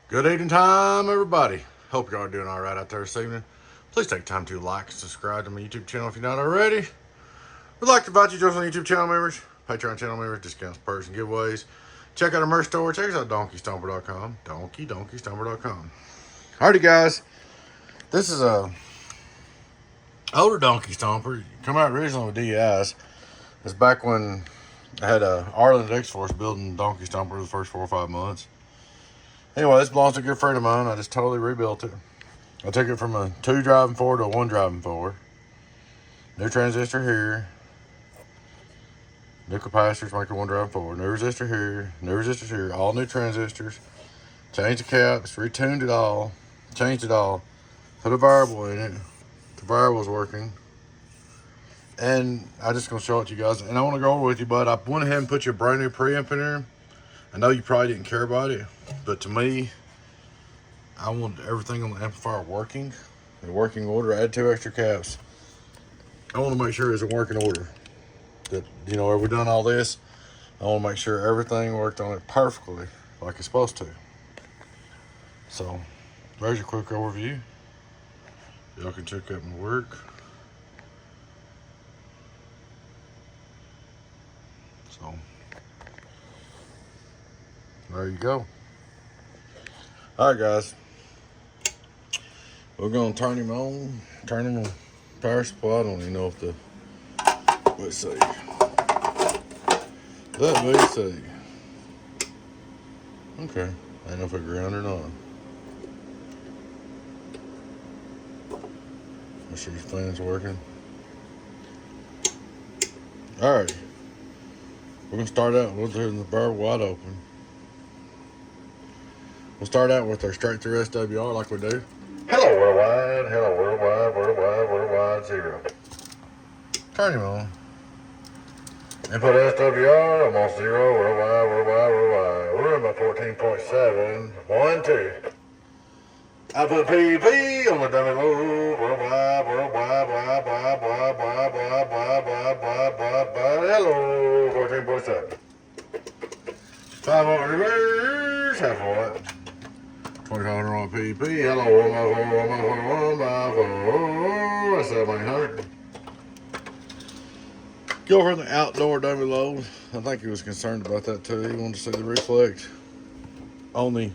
Good evening time, everybody. Hope y'all are doing all right out there this evening. Please take time to like and subscribe to my YouTube channel if you're not already. We'd like to invite you to join us on YouTube channel members, Patreon channel members, discounts, perks, and giveaways. Check out our merch store. Check us out at donkeystomper.com. Donkeystomper.com. Alrighty, guys. This is a older Donkey Stomper. Come out originally with DIs. It's back when I had a Arlen X-Force building Donkey Stomper the first 4 or 5 months. Anyway, this belongs to a good friend of mine. I just totally rebuilt it. I took it from a 2 driving 4 to a 1 driving 4. New transistor here. New capacitors make a 1 driving 4. New resistor here. New resistors here. All new transistors. Changed the caps. Retuned it all. Changed it all. Put a variable in it. The variable's working. And I'm just going to show it to you guys. And I want to go over with you, bud. I went ahead and put your brand new preamp in there. I know you probably didn't care about it, but to me, I want everything on the amplifier working, in working order. I add 2 extra caps. I want to make sure it's in working order. That, you know, have we done all this? I want to make sure everything worked on it perfectly, like it's supposed to. So, there's your quick overview. Y'all can check out my work. So, there you go. All right, guys. We're gonna turn him on. Turn him on power supply. I don't even know if the. Let's see. Let me see. Okay. I don't know if it ground or not. Make sure your fan's working. All right. We're gonna start out with the bar wide open. We'll start out with our straight through SWR like we do. Hello worldwide, 0. Turn him on. Input SWR, I'm on 0, worldwide. We're in about 14.7, 1, 2. Output PV on the dummy low, worldwide. Hello, 14.7. 5 volt reverse, half volt. 2500 on PP, hello, 1x4, that's 700. Go over the outdoor dummy low. I think he was concerned about that too. He wanted to see the reflect on the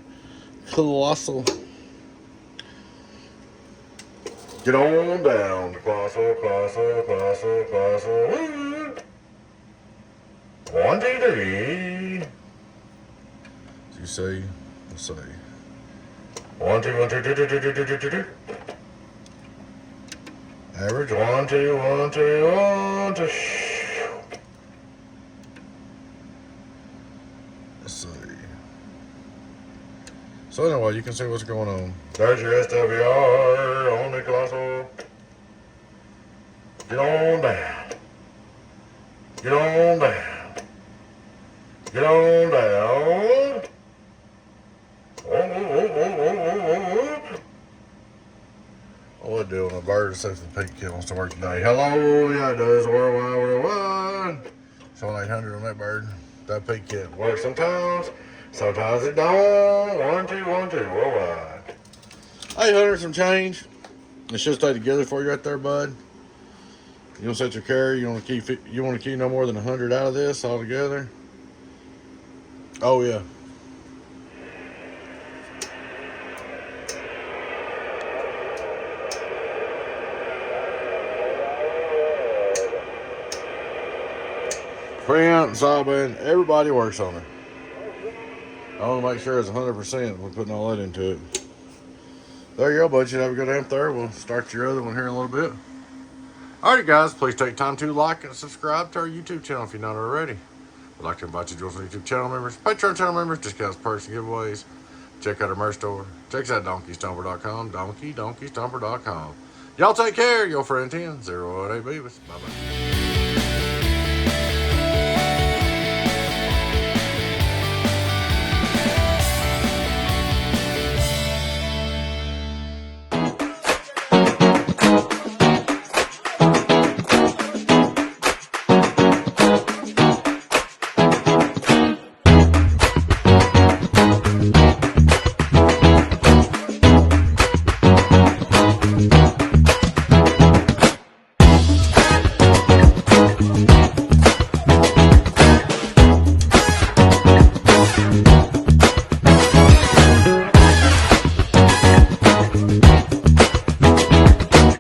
colossal. Get on down, colossal. 1, 2, 3. As you see, let's see. 1, 2. Average 1, 2. Let's see. So anyway, you can see what's going on. There's your SWR on the colossal. Get on down. What do on a bird to see if the peak kit wants to work today? Hello, yeah it does. Worldwide. Showing 800 on that bird. That peak kit works sometimes it don't. 1, 2, worldwide. 800 some change. It should stay together for you right there, bud. You don't set your carry. You want to keep no more than 100 out of this altogether. Oh yeah. Preamp, sideband, everybody works on it. I want to make sure it's 100% when putting all that into it. There you go, bud. You have a good amp there. We'll start your other one here in a little bit. Alright, guys. Please take time to like and subscribe to our YouTube channel if you're not already. We'd like to invite you to join our YouTube channel members, Patreon channel members, discounts, perks, and giveaways. Check out our merch store. Check us out at donkeystomper.com. Donkeystomper.com. Y'all take care. Your friend 10, 018 Beavis. Bye-bye.